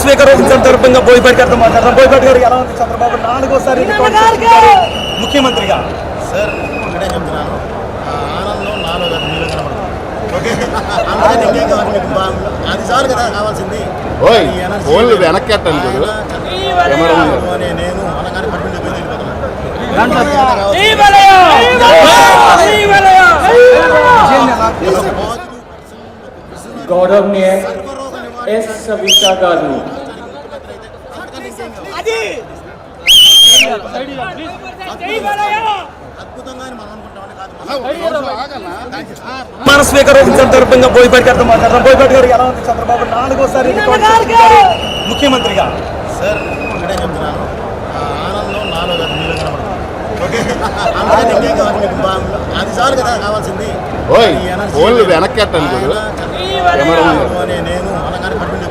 Speaker సందర్భంగా బోయపాటి గారితో మాట్లాడతాం. బోయపాటి గారు ఎలా ఉంది చంద్రబాబు 4వ సారి ముఖ్యమంత్రిగా? సార్ ఒకటే చెప్తున్నాను, ఆనందం నాలో మీలో కనబడుతుంది. ఓకే, అందుకని ఇంకేం కావాలి మీకు? అది చాలు కదా కావాల్సింది. వెనక్కి నేను అనగానే పట్టుకుంటే गौरवनीय एस सविता गारू మన స్పీకర్ సందర్భంగా బోయపాటి గారితో మాట్లాడతాం. బోయపాటి గారు ఎలా ఉంది చంద్రబాబు 4వ సారి ముఖ్యమంత్రిగా? సార్ ఒకటే చెప్తున్నాను, ఆనందం నాలో మీలో కనబడుతుంది. ఓకే, అందుకని ఇంకేం కావాలి మీకు? అది చాలు కదా కావాల్సింది. వెనక్కి నేను అనగానే పట్టుకుంటే